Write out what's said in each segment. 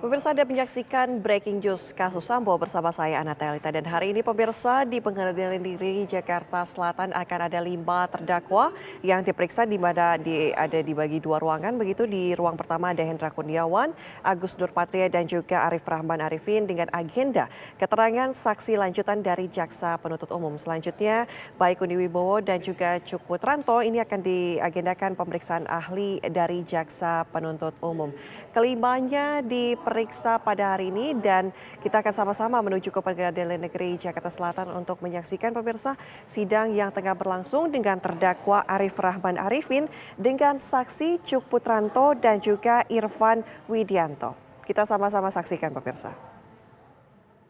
Pemirsa, Anda menyaksikan Breaking News kasus Sambo bersama saya Ana Telita, dan hari ini pemirsa di Pengadilan Negeri Jakarta Selatan akan ada 5 terdakwa yang diperiksa di mana ada dibagi 2 ruangan begitu. Di ruang pertama ada Hendra Kurniawan, Agus Nurpatria dan juga Arif Rahman Arifin dengan agenda keterangan saksi lanjutan dari Jaksa Penuntut Umum. Selanjutnya Baikuni Wibowo dan juga Cuk Putranto ini akan diagendakan pemeriksaan ahli dari Jaksa Penuntut Umum. Kelimanya diperiksa pada hari ini dan kita akan sama-sama menuju ke Pengadilan Negeri Jakarta Selatan untuk menyaksikan pemirsa sidang yang tengah berlangsung dengan terdakwa Arif Rahman Arifin dengan saksi Cuk Putranto dan juga Irfan Widianto. Kita sama-sama saksikan pemirsa.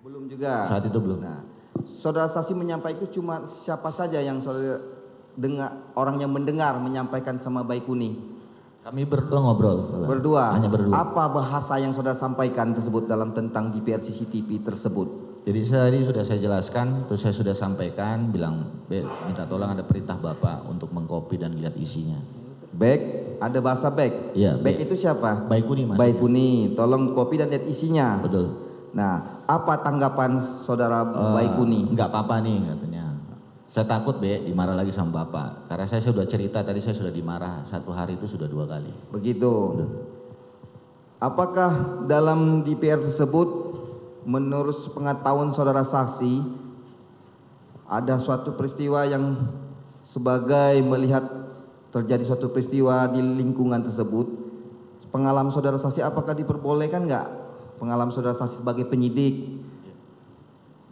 Belum juga. Saat itu belum. Nah, saudara saksi menyampaikan cuma siapa saja yang saudara dengar, orang yang mendengar menyampaikan sama Baikuni? Kami berdua ngobrol. Berdua. Hanya berdua. Apa bahasa yang saudara sampaikan tersebut dalam tentang DVR CCTV tersebut? Jadi tadi sudah saya jelaskan, terus saya sudah sampaikan, bilang, minta tolong ada perintah Bapak untuk mengcopy dan lihat isinya. Baik, ada bahasa baik. Iya. Baik itu siapa? Baikuni mas. Baikuni, tolong copy dan lihat isinya. Betul. Nah, apa tanggapan saudara Baikuni? Enggak apa-apa nih katanya. Saya takut dimarah lagi sama Bapak. Karena saya sudah cerita tadi, saya sudah dimarah 1 hari itu sudah 2 kali. Begitu. Betul. Apakah dalam DPR tersebut menurut pengetahuan saudara saksi ada suatu peristiwa yang sebagai melihat terjadi suatu peristiwa di lingkungan tersebut, pengalaman saudara saksi apakah diperbolehkan nggak pengalaman saudara saksi sebagai penyidik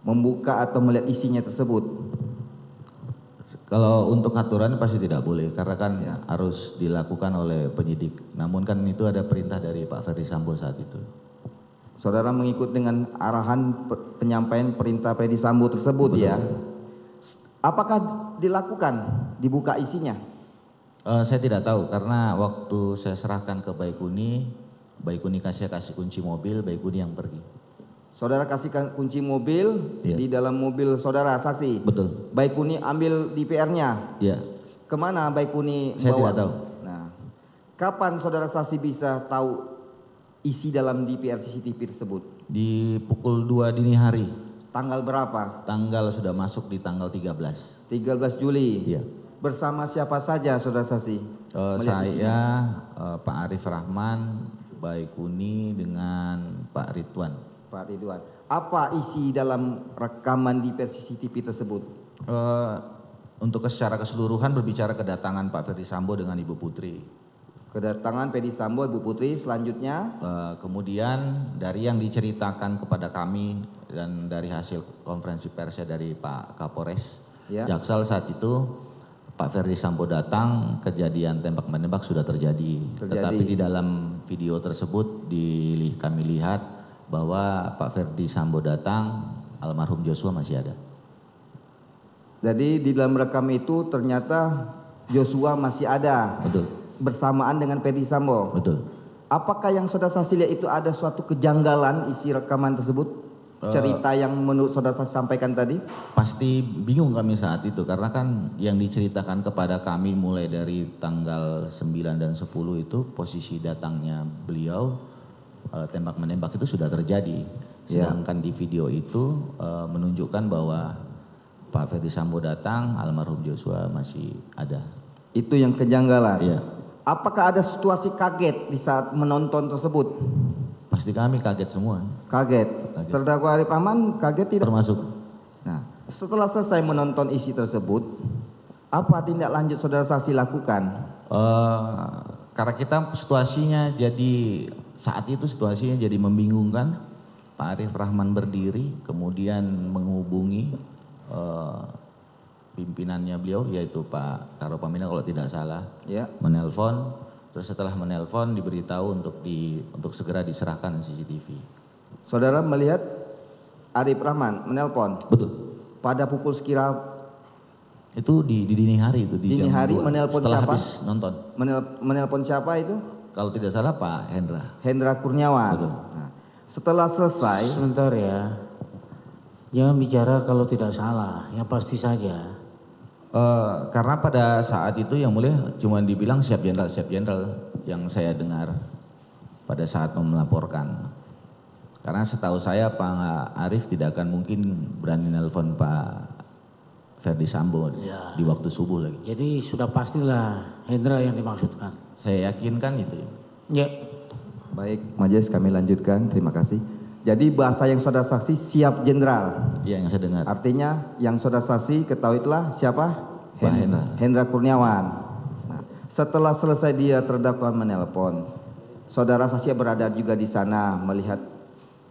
membuka atau melihat isinya tersebut? Kalau untuk aturan pasti tidak boleh karena kan harus dilakukan oleh penyidik. Namun kan itu ada perintah dari Pak Ferdi Sambo saat itu. Saudara mengikut dengan arahan penyampaian perintah Ferdi Sambo tersebut. Betul. Ya. Apakah dilakukan dibuka isinya? Saya tidak tahu karena waktu saya serahkan ke Baikuni kasih kunci mobil, Baikuni yang pergi. Saudara kasihkan kunci mobil, iya. Di dalam mobil saudara saksi. Betul. Baikuni ambil DPR-nya. Iya. Kemana Baikuni saya bawa? Tidak tahu. Nah, kapan saudara saksi bisa tahu isi dalam DPR CCTV tersebut? Di pukul 2 dini hari. Tanggal berapa? Tanggal sudah masuk di tanggal 13. 13 Juli. Iya. Bersama siapa saja saudara saksi? Saya, Pak Arif Rahman, Baikuni dengan Pak Ridwan. Pak Ridwan. Apa isi dalam rekaman di CCTV tersebut? Untuk secara keseluruhan berbicara kedatangan Pak Ferdi Sambo dengan Ibu Putri. Kedatangan Ferdi Sambo, Ibu Putri, selanjutnya? Kemudian dari yang diceritakan kepada kami dan dari hasil konferensi persnya dari Pak Kapolres, ya. Jaksal saat itu Pak Ferdi Sambo datang, kejadian tembak menembak sudah terjadi. Tetapi di dalam video tersebut kami lihat bahwa Pak Ferdi Sambo datang, almarhum Joshua masih ada. Jadi di dalam rekam itu ternyata Joshua masih ada. Betul. Bersamaan dengan Ferdi Sambo. Betul. Apakah yang saudara saksi lihat itu ada suatu kejanggalan isi rekaman tersebut? Cerita yang menurut saudara saksi sampaikan tadi? Pasti bingung kami saat itu karena kan yang diceritakan kepada kami mulai dari tanggal 9 dan 10 itu posisi datangnya beliau tembak menembak itu sudah terjadi. Sedangkan di video itu menunjukkan bahwa Pak Ferdi Sambo datang, almarhum Joshua masih ada. Itu yang kejanggalan. Iya. Apakah ada situasi kaget di saat menonton tersebut? Pasti kami kaget semua. Kaget. Terdakwa Arif Rahman kaget tidak? Termasuk. Nah, setelah selesai menonton isi tersebut, apa tindak lanjut saudara saksi lakukan? Karena kita situasinya jadi saat itu situasinya jadi membingungkan. Pak Arif Rahman berdiri kemudian menghubungi pimpinannya beliau yaitu Pak Karo Pamina kalau tidak salah, ya. Menelpon, terus setelah menelpon diberitahu untuk segera diserahkan CCTV. Saudara melihat Arif Rahman menelpon? Betul. Pada pukul sekira itu di dini hari itu di dini jam hari 2, menelpon setelah siapa? Habis nonton. Menelpon siapa itu? Kalau tidak salah Pak Hendra. Hendra Kurniawan. Betul. Nah, setelah selesai. Sebentar ya. Jangan bicara kalau tidak salah, yang pasti saja. Karena pada saat itu yang mulia cuma dibilang siap jenderal yang saya dengar pada saat melaporkan. Karena setahu saya Pak Arief tidak akan mungkin berani nelpon Pak Ferdi Sambo Ya. di waktu subuh lagi. Jadi sudah pastilah Hendra yang dimaksudkan. Saya yakin kan itu. Ya. Baik, majelis kami lanjutkan. Terima kasih. Jadi bahasa yang saudara saksi siap jenderal. Iya yang saya dengar. Artinya yang saudara saksi ketahuilah siapa? Pak Hendra. Hendra Kurniawan. Nah, setelah selesai dia terdakwa menelpon, saudara saksi berada juga di sana melihat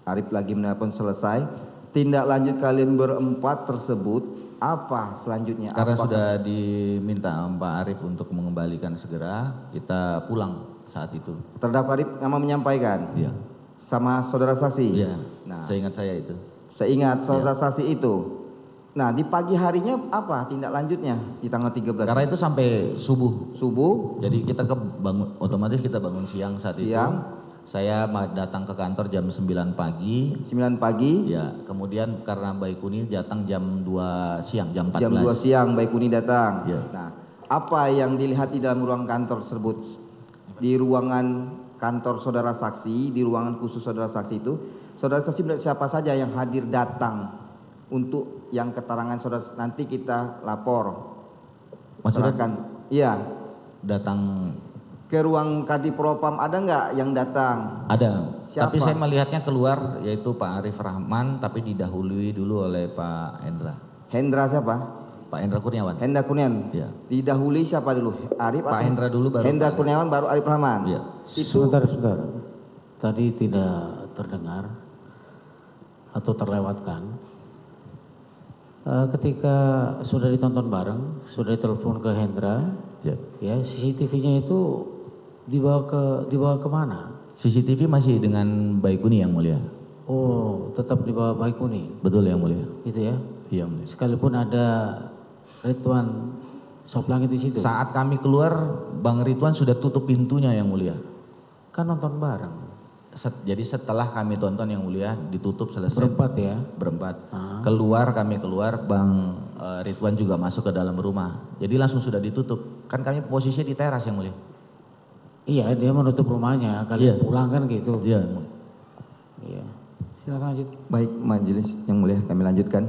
Arief lagi menelpon selesai. Tindak lanjut kalian berempat tersebut apa selanjutnya? Karena Apakah- sudah diminta Pak Arief untuk mengembalikan segera, kita pulang saat itu. Terdakwa Arief memang menyampaikan Iya. sama saudara saksi. Iya. Nah, Saya ingat saya itu. saya ingat saudara saksi itu. Nah, di pagi harinya apa tindak lanjutnya di tanggal 13? Karena itu sampai subuh. Subuh, Jadi kita bangun, otomatis kita bangun siang saat itu. Siang. Saya datang ke kantor jam 9 pagi. 9 pagi, Ya, kemudian karena Baikuni datang jam 2 siang, jam 14. jam 2 siang Baikuni datang. Iya. Nah, apa yang dilihat di dalam ruang kantor tersebut? Di ruangan kantor saudara saksi, di ruangan khusus saudara saksi itu, saudara saksi melihat siapa saja yang hadir datang untuk yang keterangan saudara nanti kita lapor. Maksudnya Serahkan. Iya. datang Ke ruang Kadipropam ada nggak yang datang? ada. Siapa? Tapi saya melihatnya keluar yaitu Pak Arief Rahman tapi didahului dulu oleh Pak Hendra. Hendra siapa? Pak Hendra Kurniawan. Hendra Kurniawan. Iya. Didahului siapa dulu? Arief Pak atau- Hendra dulu baru Hendra Pak Arief. Kurniawan baru Arief Rahman. Iya. Itu Sebentar. Tadi tidak terdengar atau terlewatkan. Ketika sudah ditonton bareng, sudah ditelepon ke Hendra, Ya. ya CCTV-nya itu dibawa kemana? CCTV masih dengan Baikuni yang mulia. Oh, tetap dibawa Baikuni, Betul yang mulia. gitu ya. Iya mulia. Sekalipun ada Ridwan Soplangit di situ. Saat kami keluar, Bang Ridwan sudah tutup pintunya yang mulia. Kan nonton bareng, Jadi setelah kami tonton yang mulia, ditutup selesai. berempat ya. Berempat. Ah. Kami keluar, Bang Ridwan juga masuk ke dalam rumah. Jadi langsung sudah ditutup. Kan kami posisinya di teras yang mulia. Iya, dia menutup rumahnya. Kalian Iya. pulang kan gitu. Iya. Iya. Silakan lanjut. baik majelis yang mulia kami lanjutkan.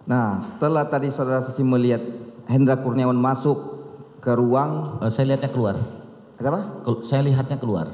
Nah, setelah tadi saudara saksi melihat Hendra Kurniawan masuk ke ruang Saya lihatnya keluar. apa? Saya lihatnya keluar.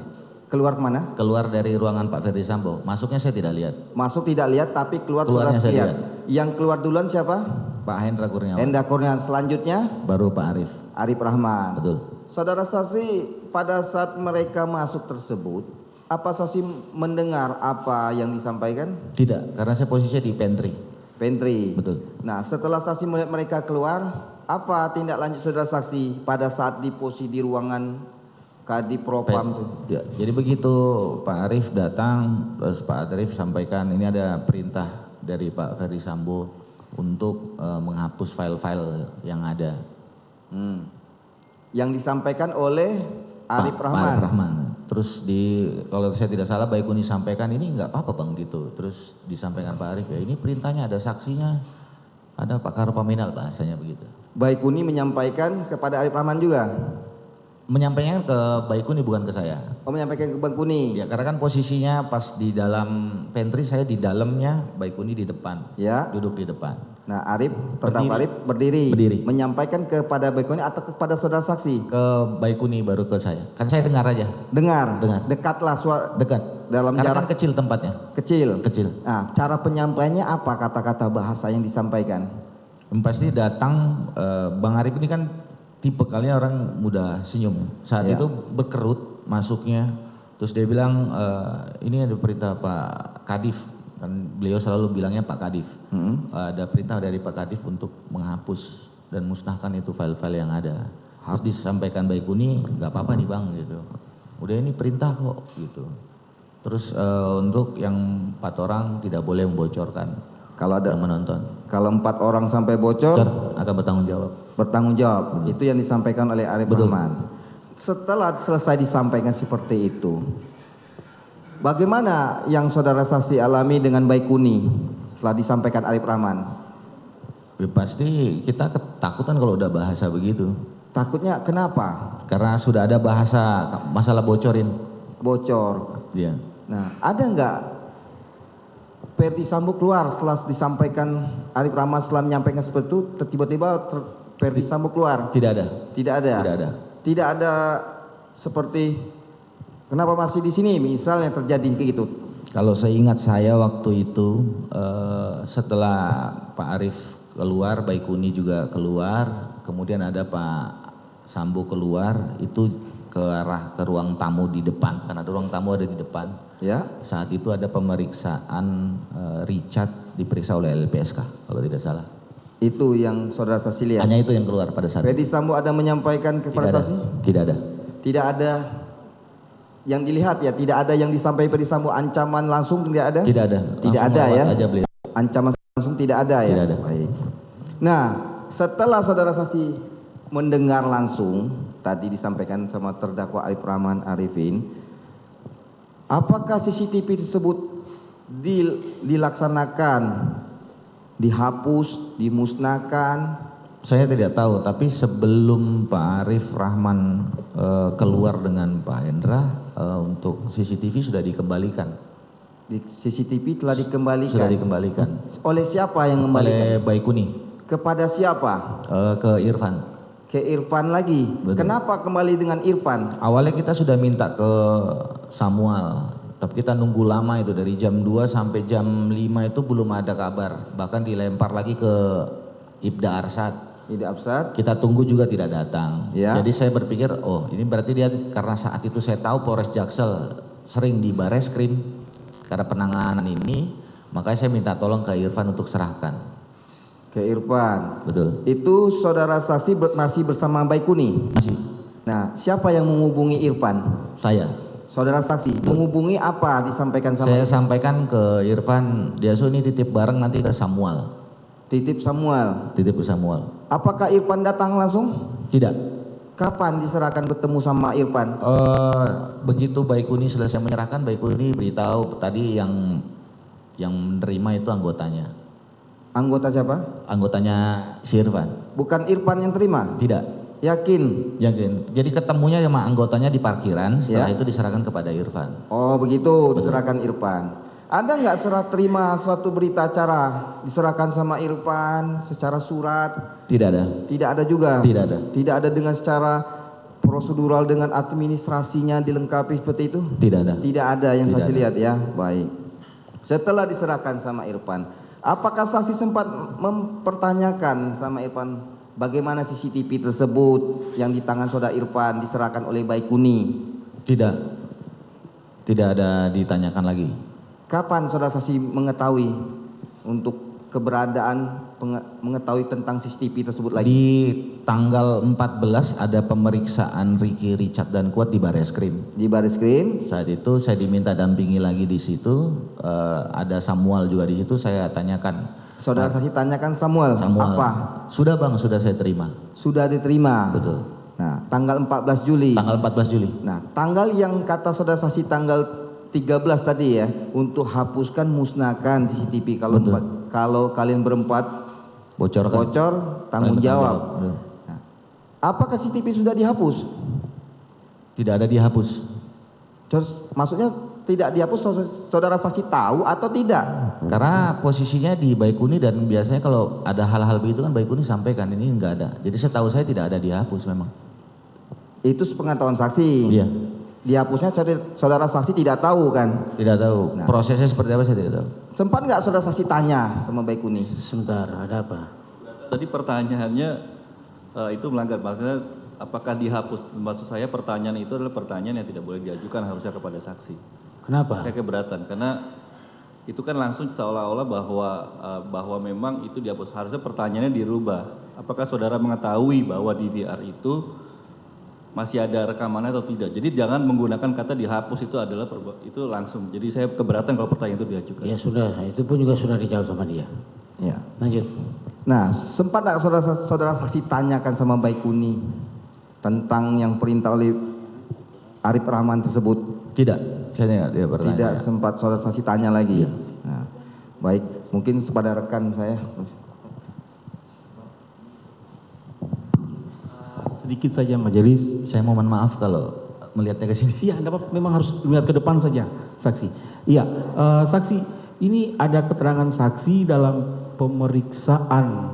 Keluar kemana? Keluar dari ruangan Pak Ferdi Sambo. Masuknya saya tidak lihat. Masuk tidak lihat tapi keluar Keluarnya saudara saya lihat. lihat. Yang keluar duluan siapa? Pak Hendra Kurniawan. Hendra Kurniawan. Selanjutnya Baru Pak Arief. Arief Rahman. Betul. Saudara saksi pada saat mereka masuk tersebut, apa saksi mendengar apa yang disampaikan? Tidak, karena saya posisinya di pantry. Pantry. Betul. Nah, setelah saksi melihat mereka keluar, apa tindak lanjut saudara saksi pada saat di posisi di ruangan Kadipropam itu? Ya, jadi begitu Pak Arief datang, terus Pak Arief sampaikan ini ada perintah dari Pak Ferdi Sambo untuk menghapus file-file yang ada. Yang disampaikan oleh Arief Pak Rahman. Arief Rahman. Terus kalau saya tidak salah Baikuni sampaikan ini nggak apa-apa bang gitu. Terus disampaikan Pak Arief ya ini perintahnya ada saksinya, ada Pak Karopaminal bahasanya begitu. Baikuni menyampaikan kepada Arief Rahman juga. Menyampaikan ke Baikuni bukan ke saya. Oh, menyampaikan ke Bang Kuni. Ya karena kan posisinya pas di dalam pantry saya di dalamnya, Baikuni di depan. Ya. Duduk di depan. Nah, Arief, terdakwa Arief berdiri. Berdiri. Menyampaikan kepada Baikuni atau kepada saudara saksi? Ke Baikuni baru ke saya. Kan saya dengar aja. Dengar. Dengar. Dekatlah suara Dekat. dalam Karena jarak kan kecil tempatnya. kecil. Kecil. Nah, cara penyampaiannya apa kata-kata bahasa yang disampaikan? Yang pasti datang Bang Arief ini kan tipe kalinya orang mudah senyum. Saat Ya. itu berkerut masuknya. Terus dia bilang ini ada perintah Pak Kadif. Kan beliau selalu bilangnya Pak Kadif. Ada perintah dari Pak Kadif untuk menghapus dan musnahkan itu file-file yang ada. Terus disampaikan Baikuni, nggak apa-apa nih bang gitu. Udah ini perintah kok gitu. Terus untuk yang 4 orang tidak boleh membocorkan. Kalau ada Yang menonton. kalau 4 orang sampai bocor Akan bertanggung jawab. bertanggung jawab. Itu yang disampaikan oleh Arief Betul. Rahman. Setelah selesai disampaikan seperti itu, bagaimana yang saudara saksi alami dengan Baikuni telah disampaikan Arief Rahman? Ya, pasti kita ketakutan kalau udah bahasa begitu. Takutnya kenapa? Karena sudah ada bahasa masalah bocorin. Bocor. Dia. Nah, ada nggak Ferdi Sambo keluar setelah disampaikan Arif Rahman, setelah menyampaikan seperti itu, tiba-tiba Ferdi Sambo keluar? Tidak ada. Tidak ada. Tidak ada. Tidak ada seperti kenapa masih di sini misalnya terjadi begitu. Kalau seingat saya waktu itu setelah Pak Arif keluar, Baikuni juga keluar, kemudian ada Pak Sambo keluar, itu ke arah ke ruang tamu di depan, karena ada ruang tamu ada di depan. Ya. Saat itu ada pemeriksaan Richard diperiksa oleh LPSK kalau tidak salah. Itu yang saudara saksi lihat. Hanya itu yang keluar pada saat itu. Ferdi Sambo ada menyampaikan kepada Tidak ada. saksi? Tidak ada. Tidak ada yang dilihat ya, tidak ada yang disampaikan Ferdi Sambo ancaman langsung, tidak ada? Tidak ada. Tidak Langsung ada ya. melewat aja beliau. Ancaman langsung tidak ada ya? Tidak ada. Baik. Nah, setelah saudara saksi mendengar langsung tadi disampaikan sama terdakwa Arif Rahman Arifin, apakah CCTV tersebut dilaksanakan, dihapus, dimusnahkan? Saya tidak tahu, tapi sebelum Pak Arif Rahman keluar dengan Pak Hendra, untuk CCTV sudah dikembalikan. Di CCTV telah dikembalikan. Sudah dikembalikan. Oleh siapa yang mengembalikan? Oleh Baikuni. Kepada siapa? Ke Irfan. Ke Irfan lagi. Betul. Kenapa kembali dengan Irfan? Awalnya kita sudah minta ke Samuel, tapi kita nunggu lama itu dari jam 2 sampai jam 5 itu belum ada kabar. Bahkan dilempar lagi ke Ibda Arsyad. Tidak Absat. Kita tunggu juga tidak datang. Ya. Jadi saya berpikir, oh ini berarti dia, karena saat itu saya tahu Polres Jaksel sering di Bareskrim karena penanganan ini, makanya saya minta tolong ke Irfan untuk serahkan. Ke Irfan. Betul. Itu saudara saksi masih bersama Baikuni. Masih. Nah, siapa yang menghubungi Irfan? Saya. Saudara saksi menghubungi apa disampaikan sama Saya sampaikan ke Irfan, dia ini titip bareng nanti ke Samuel. Titip Samuel. Titip ke Samuel. Apakah Irfan datang langsung? Tidak. Kapan diserahkan bertemu sama Irfan? Begitu Baikuni selesai menyerahkan, Baikuni beritahu tadi yang menerima itu anggotanya. Anggota siapa? Anggotanya si Irfan. Bukan Irfan yang terima? Tidak. Yakin? Yakin. Jadi ketemunya sama anggotanya di parkiran, setelah Ya. itu diserahkan kepada Irfan. Oh begitu, diserahkan Irfan. Ada nggak serah terima suatu berita acara diserahkan sama Irfan secara surat? Tidak ada. Tidak ada juga? Tidak ada. Tidak ada dengan secara prosedural dengan administrasinya dilengkapi seperti itu? Tidak ada. Tidak ada yang Tidak saksi ada. lihat ya. Baik. Setelah diserahkan sama Irfan, apakah saksi sempat mempertanyakan sama Irfan bagaimana CCTV tersebut yang di tangan saudara Irfan diserahkan oleh Baikuni? Tidak. Tidak ada ditanyakan lagi. Kapan saudara saksi mengetahui untuk keberadaan mengetahui tentang CCTV tersebut lagi? Di tanggal 14 ada pemeriksaan Ricky, Richard dan Kuat di Bareskrim. Di Bareskrim? Saat itu saya diminta dampingi lagi di situ, ada Samuel juga di situ, saya tanyakan. Saudara saksi tanyakan Samuel, Samuel, apa? sudah bang, sudah saya terima. Sudah diterima. Betul. Nah, tanggal 14 Juli. Tanggal 14 Juli. Nah, tanggal yang kata saudara saksi tanggal 13 tadi ya, untuk hapuskan musnahkan CCTV kalau kalian berempat Bocorkan. bocor tanggung jawab. Betul. Nah, apakah CCTV sudah dihapus? Tidak ada dihapus. Terus maksudnya tidak dihapus, saudara saksi tahu atau tidak? Karena posisinya di Baikuni dan biasanya kalau ada hal-hal begitu kan Baikuni sampaikan, ini enggak ada. Jadi setahu saya tidak ada dihapus memang. Itu sepengetahuan saksi. Iya. Dihapusnya saudara saksi tidak tahu kan? Tidak tahu. Nah. Prosesnya seperti apa saya tidak tahu. Sempat nggak saudara saksi tanya sama Baikuni? Sebentar, ada apa? Tadi pertanyaannya itu melanggar, maksudnya apakah dihapus? Maksud saya pertanyaan itu adalah pertanyaan yang tidak boleh diajukan harusnya kepada saksi. Kenapa? Saya keberatan karena itu kan langsung seolah-olah bahwa memang itu dihapus. Harusnya pertanyaannya dirubah. Apakah saudara mengetahui bahwa DVR itu masih ada rekamannya atau tidak? Jadi jangan menggunakan kata dihapus, itu adalah itu langsung. Jadi saya keberatan kalau pertanyaan itu diajukan. Ya sudah, itu pun juga sudah dijawab sama dia. Ya. Lanjut. Nah, sempat nggak saudara saksi tanyakan sama Baikuni tentang yang perintah oleh Arif Rahman tersebut? Tidak. Saya tidak bertanya. Tidak sempat saudara saksi tanya lagi. Nah, baik, mungkin kepada rekan saya. Sedikit saja majelis. Saya mohon maaf kalau melihatnya ke sini. Iya, memang harus melihat ke depan saja, saksi. Iya, saksi, ini ada keterangan saksi dalam pemeriksaan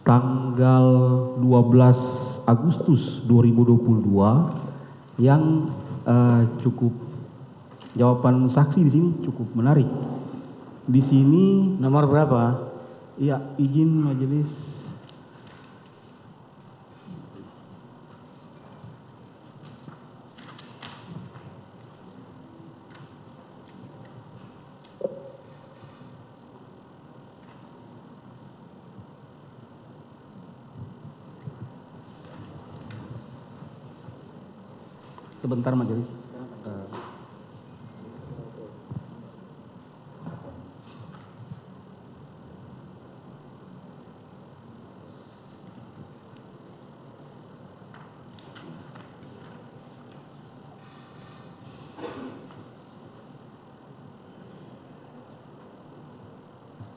tanggal 12 Agustus 2022 yang cukup jawaban saksi di sini cukup menarik. Di sini Nomor berapa? ya izin majelis. Sebentar majelis.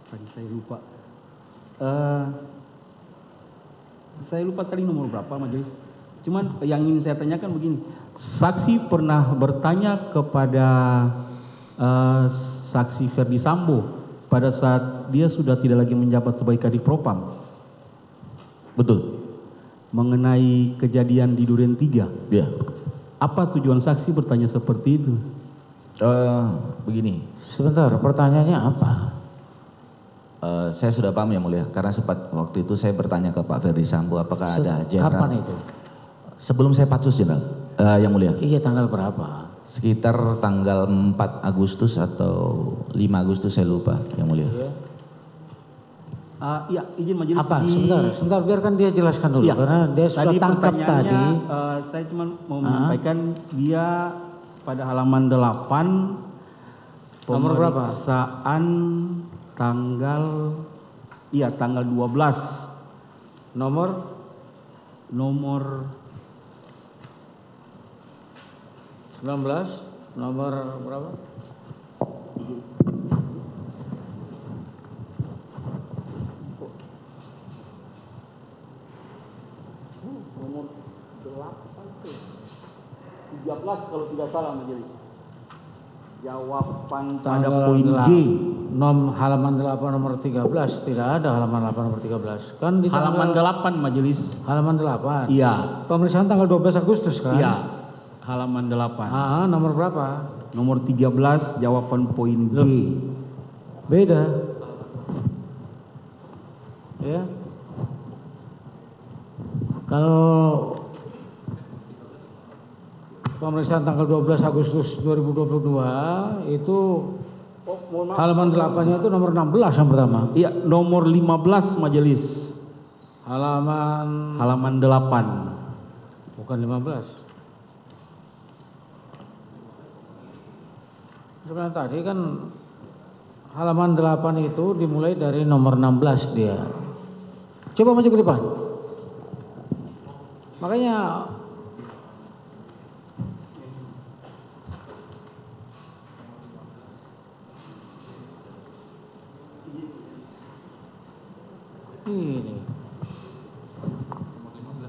Tadi saya lupa. Saya lupa tadi nomor berapa majelis. Cuman yang ingin saya tanyakan begini, saksi pernah bertanya kepada saksi Ferdi Sambo pada saat dia sudah tidak lagi menjabat sebagai Kadif Propam Betul. mengenai kejadian di Duren 3. Ya. Apa tujuan saksi bertanya seperti itu? Begini, Sebentar, pertanyaannya apa? saya sudah paham yang mulia, karena sempat waktu itu saya bertanya ke Pak Ferdi Sambo apakah ada jenderal. Kapan itu? Sebelum saya patsus jenderal, yang mulia. Iya, tanggal berapa? Sekitar tanggal 4 Agustus atau 5 Agustus saya lupa, yang mulia. Iya, izin majelis. Apa? Sebentar, biarkan dia jelaskan dulu, Iya. karena dia sudah tangkap tadi. Saya cuma mau menyampaikan dia pada halaman 8 Nomor berapa? pemeriksaan tanggal 12 Nomor nomor 19, nomor berapa? nomor 13 kalau tidak salah majelis. Jawaban pada poin G. Halaman 8 nomor 13, tidak ada halaman 8 nomor 13. Kan di Halaman tanggal, 8 majelis. halaman 8. Iya, Pemeriksaan tanggal 12 Agustus kan? iya. Halaman 8. Nomor berapa? Nomor 13 jawaban poin G. Beda. Ya. Kalau pemeriksaan tanggal 12 Agustus 2022 itu halaman 8-nya itu nomor 16 yang pertama. Iya, nomor 15 majelis. Halaman 8. bukan 15. Sebenarnya tadi kan halaman 8 itu dimulai dari nomor 16 dia. Coba maju ke depan. Makanya ini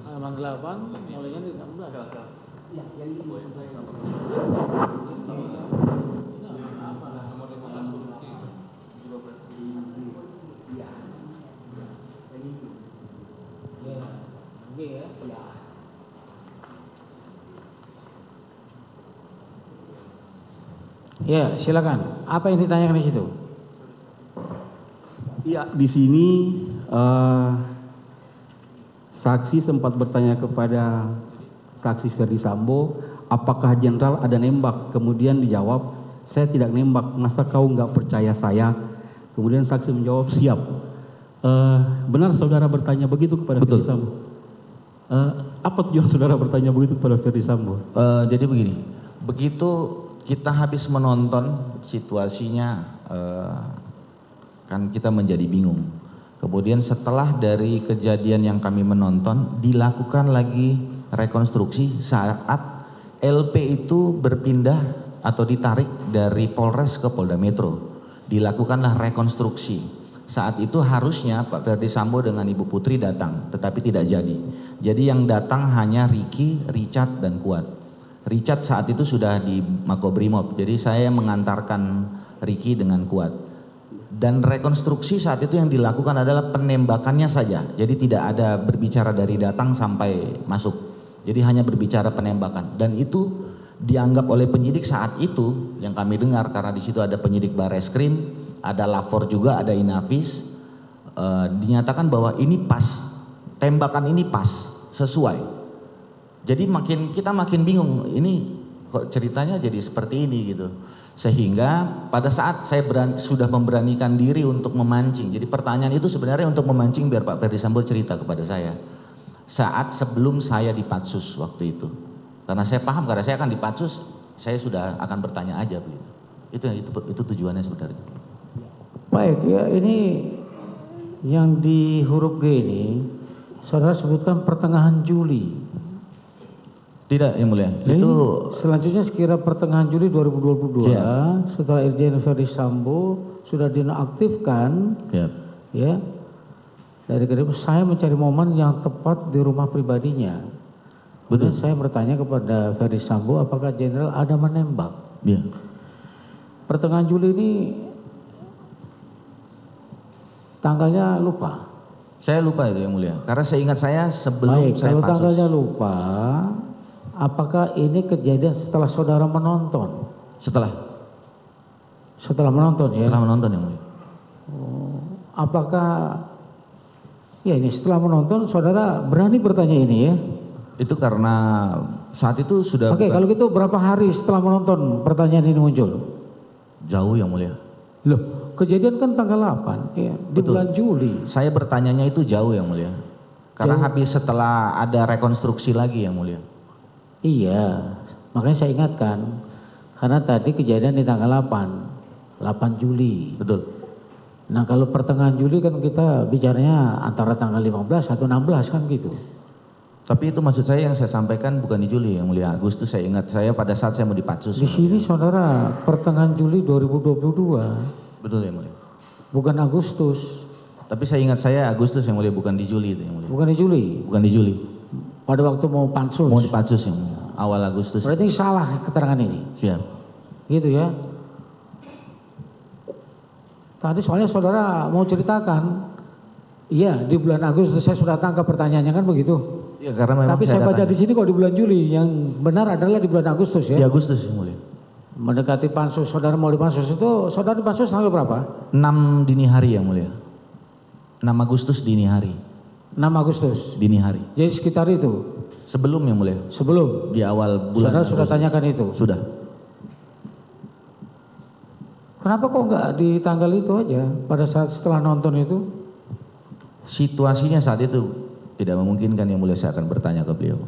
halaman 8 mulainya di 16. Ya, silakan. Apa yang ditanyakan di situ? Iya, di sini saksi sempat bertanya kepada saksi Ferdi Sambo, apakah jenderal ada nembak? Kemudian dijawab, saya tidak nembak, masa kau nggak percaya saya? Kemudian saksi menjawab, siap. Benar saudara bertanya begitu kepada Ferdi Sambo? Apa tujuan saudara bertanya begitu kepada Ferdi Sambo? Jadi begini, begitu kita habis menonton situasinya, kan kita menjadi bingung. Kemudian setelah dari kejadian yang kami menonton, dilakukan lagi rekonstruksi saat LP itu berpindah atau ditarik dari Polres ke Polda Metro. Dilakukanlah rekonstruksi. Saat itu harusnya Pak Ferdi Sambo dengan Ibu Putri datang, tetapi tidak jadi. Jadi yang datang hanya Ricky, Richard, dan Kuat. Richard saat itu sudah di Makobrimob, jadi saya mengantarkan Ricky dengan Kuat. Dan rekonstruksi saat itu yang dilakukan adalah penembakannya saja. Jadi tidak ada berbicara dari datang sampai masuk. Jadi hanya berbicara penembakan. Dan itu dianggap oleh penyidik saat itu yang kami dengar, karena di situ ada penyidik Barreskrim, ada Lafor juga, ada Inavis, dinyatakan bahwa ini pas, tembakan ini pas, sesuai. Jadi kita makin bingung, ini kok ceritanya jadi seperti ini gitu. Sehingga pada saat saya sudah memberanikan diri untuk memancing, jadi pertanyaan itu sebenarnya untuk memancing biar Pak Ferdi Sambo cerita kepada saya saat sebelum saya di Patsus waktu itu, karena saya paham karena saya akan di Patsus, saya sudah akan bertanya aja begitu. Itu tujuannya sebenarnya. Baik ya, ini yang di huruf G ini saudara sebutkan pertengahan Juli. Tidak, Yang Mulia. Ini Itu selanjutnya sekira pertengahan Juli 2022 setelah Irjen Ferdi Sambo sudah dinonaktifkan, ya, dari Kedepok, saya mencari momen yang tepat di rumah pribadinya. Betul. Saya bertanya kepada Ferdi Sambo apakah Jenderal ada menembak. Ya. Pertengahan Juli ini tanggalnya lupa. Saya lupa itu Yang Mulia. Karena saya ingat saya sebelum Baik, saya kalau Patsus. tanggalnya lupa, apakah ini kejadian setelah saudara menonton? Setelah menonton ya? Setelah menonton Yang Mulia. Apakah ya ini setelah menonton saudara berani bertanya ini ya? Itu karena saat itu sudah. Oke, kalau gitu berapa hari setelah menonton pertanyaan ini muncul? Jauh Yang Mulia. Loh, kejadian kan tanggal 8 ya, di Betul. bulan Juli. Saya bertanyanya itu jauh Yang Mulia. Karena Jauh. habis setelah ada rekonstruksi lagi Yang Mulia. Iya, makanya saya ingatkan. Karena tadi kejadian di tanggal 8 Juli. Betul. Nah kalau pertengahan Juli kan kita bicaranya antara tanggal 15 atau 16 kan gitu. Tapi itu maksud saya yang saya sampaikan bukan di Juli Yang Mulia. Agustus saya ingat saya pada saat saya mau di Patsus. Di sini saudara pertengahan Juli 2022. Betul Yang Mulia. Bukan Agustus. Tapi saya ingat saya Agustus Yang Mulia, bukan di Juli itu Yang Mulia. Bukan di Juli. Bukan di Juli. Pada waktu mau pansus. Mau di Patsus Yang Mulia. Awal Agustus. Berarti salah keterangan ini. Siap. Gitu ya. Tadi soalnya saudara mau ceritakan. Iya, di bulan Agustus saya sudah tangkap pertanyaannya kan begitu. Iya, karena memang Tapi saya baca di sini kok di bulan Juli, yang benar adalah di bulan Agustus ya. Di Agustus Yang Mulia. Mendekati pansus, saudara mau di pansus itu, saudara di pansus tanggal berapa? 6 dini hari Yang Mulia. 6 Agustus dini hari. 6 Agustus. Dini hari. Jadi sekitar itu. Sebelum Yang Mulia. Sebelum. Di awal bulan. Saudara sudah tanyakan itu. Sudah. Kenapa kok enggak di tanggal itu aja pada saat setelah nonton itu? Situasinya saat itu tidak memungkinkan Yang Mulia saya akan bertanya ke beliau.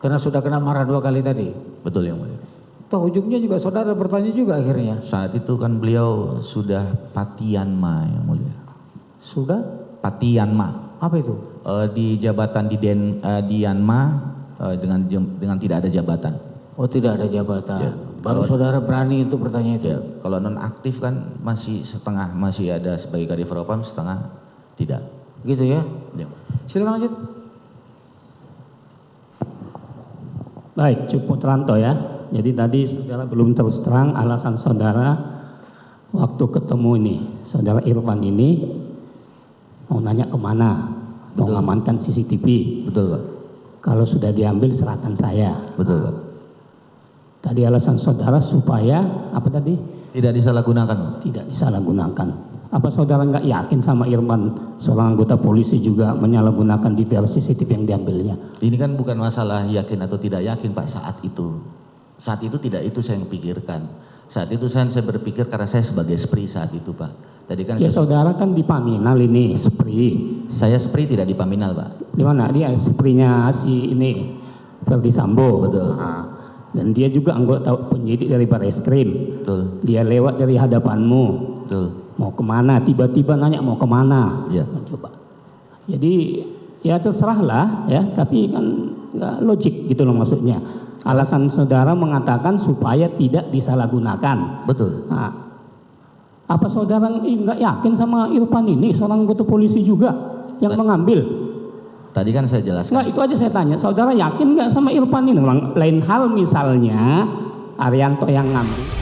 Karena sudah kena marah 2 kali tadi. Betul Yang Mulia. Toh ujungnya juga saudara bertanya juga akhirnya. Saat itu kan beliau sudah Patianma Yang Mulia. Sudah? Patianma. Apa itu? Di jabatan di Dianma dengan tidak ada jabatan. Oh tidak ada jabatan. Ya. Baru saudara berani untuk bertanya itu. Ya, kalau non aktif kan masih setengah, masih ada sebagai Kadif Propam, setengah tidak. Gitu ya. Ya. Silakan lanjut. Baik, cukup Teranto ya. Jadi tadi saudara belum terus terang alasan saudara waktu ketemu ini, saudara Irfan ini mau nanya kemana, mau Betul. mengamankan CCTV. Betul Pak. Kalau sudah diambil serahkan saya. Betul Pak. Tadi alasan saudara supaya apa tadi? Tidak disalahgunakan Pak. Tidak disalahgunakan. Apa saudara nggak yakin sama Irfan seorang anggota polisi juga menyalahgunakan diversi CCTV yang diambilnya? Ini kan bukan masalah yakin atau tidak yakin Pak saat itu. Saat itu tidak itu saya yang pikirkan. Saat itu saya berpikir karena saya sebagai SPRI saat itu Pak. Tadi kan Ya saudara kan di Paminal ini, SPRI. saya SPRI tidak di Paminal Pak. Di mana? Dia SPRI-nya si ini, Ferdi Sambo. Betul. Nah, dan dia juga anggota penyidik dari Barreskrim. Betul. Dia lewat dari hadapanmu. Betul. Mau kemana? Tiba-tiba nanya mau kemana? Iya. Coba. Jadi ya terserahlah ya, tapi kan nggak logik gitu loh maksudnya. Alasan saudara mengatakan supaya tidak disalahgunakan. Betul. Nah, apa saudara nggak yakin sama Irfan ini seorang anggota polisi juga yang mengambil? Tadi kan saya jelaskan. Nggak, itu aja saya tanya. Saudara yakin nggak sama Irfan ini? Lain hal misalnya Arianto yang ngambil.